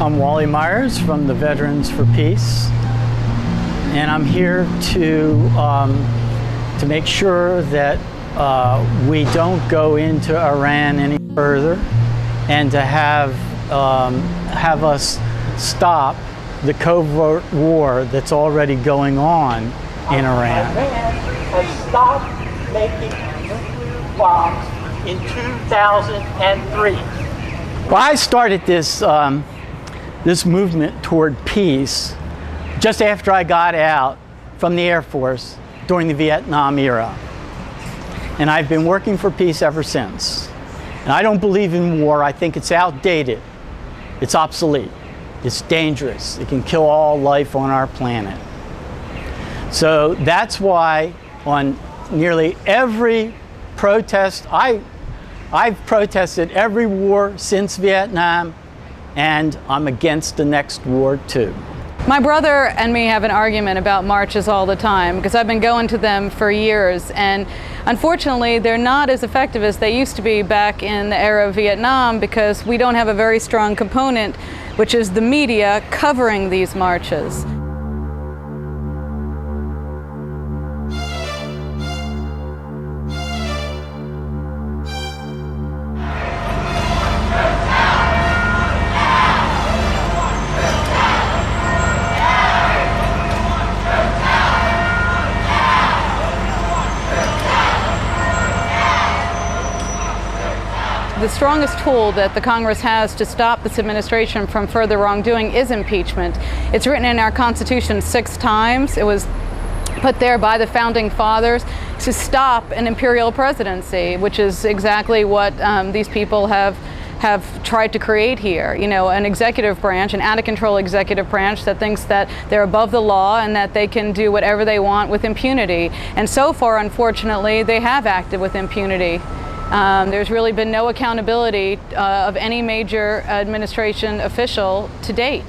I'm Wally Myers from the Veterans for Peace, and I'm here to make sure that we don't go into Iran any further, and to have us stop the covert war that's already going on in Iran. Iran has stopped making nuclear bombs in 2003. Well, I started this movement toward peace just after I got out from the Air Force during the Vietnam era. And I've been working for peace ever since. And I don't believe in war. I think it's outdated. It's obsolete. It's dangerous. It can kill all life on our planet. So that's why on nearly every protest, I've protested every war since Vietnam, and I'm against the next war too. My brother and me have an argument about marches all the time because I've been going to them for years, and unfortunately they're not as effective as they used to be back in the era of Vietnam because we don't have a very strong component, which is the media covering these marches. The strongest tool that the Congress has to stop this administration from further wrongdoing is impeachment. It's written in our Constitution 6 times. It was put there by the Founding Fathers to stop an imperial presidency, which is exactly what these people have tried to create here. You know, an executive branch, an out-of-control executive branch that thinks that they're above the law and that they can do whatever they want with impunity. And so far, unfortunately, they have acted with impunity. There's really been no accountability of any major administration official to date.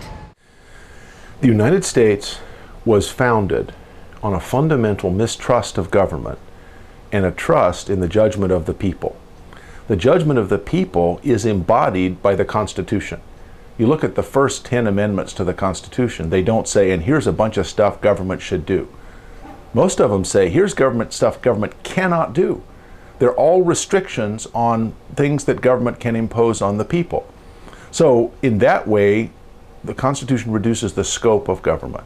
The United States was founded on a fundamental mistrust of government and a trust in the judgment of the people. The judgment of the people is embodied by the Constitution. You look at the first 10 amendments to the Constitution, they don't say, and here's a bunch of stuff government should do. Most of them say, here's stuff government cannot do. They're all restrictions on things that government can impose on the people. So in that way, the Constitution reduces the scope of government.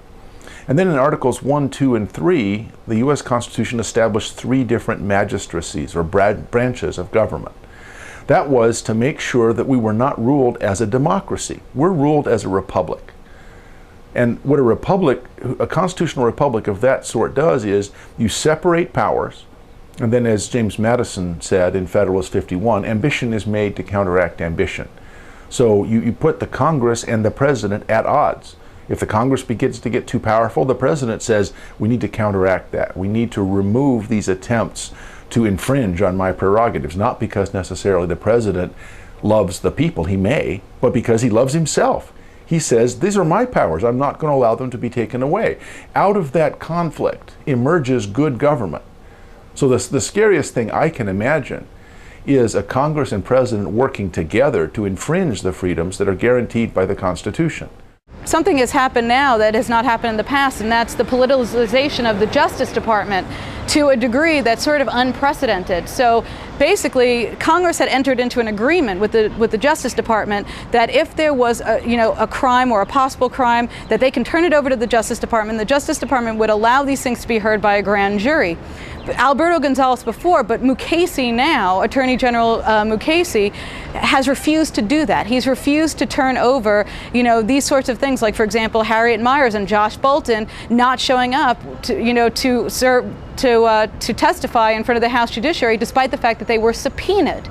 And then in Articles 1, 2, and 3, the U.S. Constitution established 3 different magistracies or branches of government. That was to make sure that we were not ruled as a democracy. We're ruled as a republic. And what a constitutional republic of that sort does is you separate powers. And then, as James Madison said in Federalist 51, ambition is made to counteract ambition. So you put the Congress and the President at odds. If the Congress begins to get too powerful, the President says, we need to counteract that. We need to remove these attempts to infringe on my prerogatives, not because necessarily the President loves the people, he may, but because he loves himself. He says, these are my powers, I'm not going to allow them to be taken away. Out of that conflict emerges good government. So the scariest thing I can imagine is a Congress and President working together to infringe the freedoms that are guaranteed by the Constitution. Something has happened now that has not happened in the past, and that's the politicization of the Justice Department to a degree that's sort of unprecedented. So basically, Congress had entered into an agreement with the Justice Department that if there was a crime or a possible crime, that they can turn it over to the Justice Department. The Justice Department would allow these things to be heard by a grand jury. Alberto Gonzales before, but Mukasey now, Attorney General Mukasey, has refused to do that. He's refused to turn over, these sorts of things, like, for example, Harriet Miers and Josh Bolten not showing up to testify in front of the House Judiciary, despite the fact that they were subpoenaed.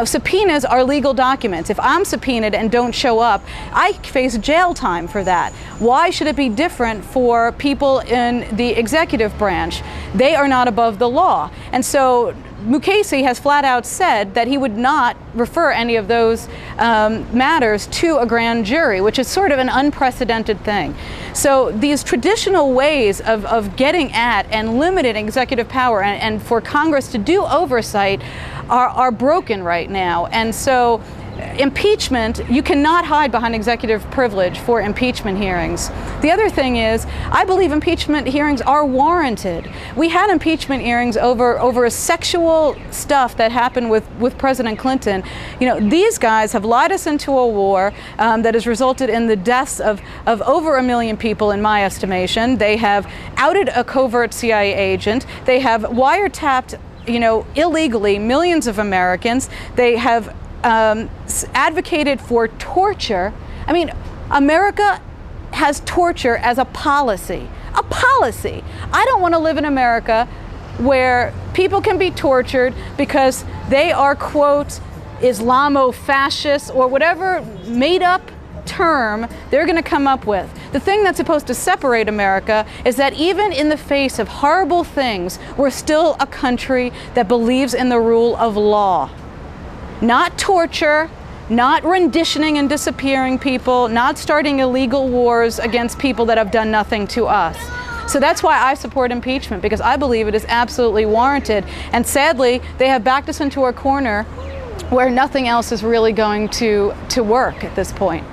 Subpoenas are legal documents. If I'm subpoenaed and don't show up, I face jail time for that. Why should it be different for people in the executive branch? They are not above the law. And so Mukasey has flat out said that he would not refer any of those matters to a grand jury, which is sort of an unprecedented thing. So these traditional ways of getting at and limiting executive power and for Congress to do oversight are broken right now. And so impeachment, you cannot hide behind executive privilege for impeachment hearings. The other thing is, I believe impeachment hearings are warranted. We had impeachment hearings over sexual stuff that happened with President Clinton. You know, these guys have lied us into a war that has resulted in the deaths of over 1 million people, in my estimation. They have outed a covert CIA agent. They have wiretapped, you know, illegally millions of Americans. They have advocated for torture. I mean, America has torture as a policy. A policy. I don't want to live in America where people can be tortured because they are, quote, Islamo-fascists or whatever made-up term they're going to come up with. The thing that's supposed to separate America is that even in the face of horrible things, we're still a country that believes in the rule of law. Not torture, not renditioning and disappearing people, not starting illegal wars against people that have done nothing to us. So that's why I support impeachment, because I believe it is absolutely warranted. And sadly, they have backed us into a corner where nothing else is really going to work at this point.